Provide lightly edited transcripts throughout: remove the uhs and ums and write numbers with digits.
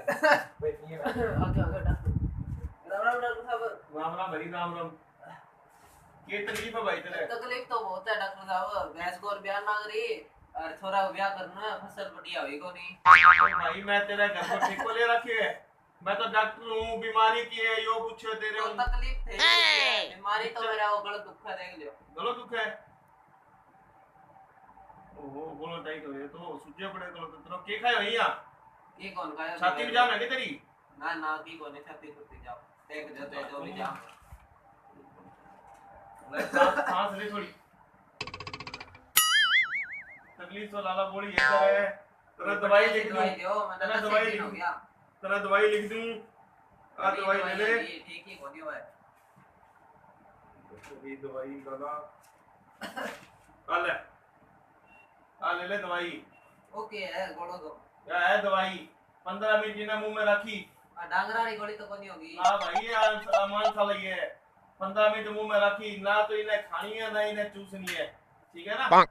आगे आगे doctor Ram Ram doctor साहब। राम राम भाई राम राम। ये तकलीफ है भाई तेरे? तकलीफ तो बहुत है डॉक्टर साहब, भैंस को ब्याह मांग रही और छोरा को ब्याह करना, फसल बढ़िया हुई को नहीं। भाई मैं तेरा घर को ठेको ले रखे है, मैं तो डॉक्टर हूँ, बीमारी की है यो पूछो तेरे। तो तकलीफ थे, बीमारी तो मेरा वो गलत दुख है, देख लियो। गलत दुख है? ओहो बोलो टाइट हो ये तो सुजे पड़े तो तेरा के खायो भैया? ये कौन खायो? छाती में जाम है के तेरी? ना ना की कोने छाती टूट जाओ, देख दे जो भी जाम। ले सांस ले थोड़ी, तकलीफ तो लाला बोली है तेरे। तेरा दवाई लिख दूं? तेरा दवाई लिख दूं? तेरा दवाई लिख दूं? आ दवाई ले ले। ठीक ही कोनी हुआ है ये दवाई लाला आ ले, आ ले ले दवाई। ओके है गोड़ो दो क्या है दवाई? 15 मिनट इन्हें मुंह में रखी। डांगरा वाली गोली तो कोनी होगी। हाँ भाई ये मान खा लगी है, 15 मिनट मुंह में रखी ना, तो इन्हें खानी है ना इन्हें चूसनी है, ठीक है ना?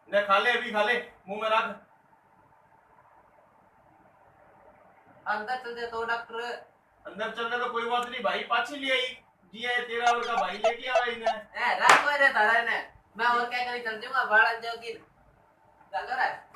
इन्हें खा ले, अभी खा ले, मुंह में रख। अंदर चल दे तो डॉक्टर। अंदर चलने तो कोई बात नहीं भाई, पाछी ले आई जी है तेरा और का भाई लेके आवा इन्हें। रात को रे तारा ने मैं और क्या करी चल जाऊंगा बाड़ा जोगी चल रहा है।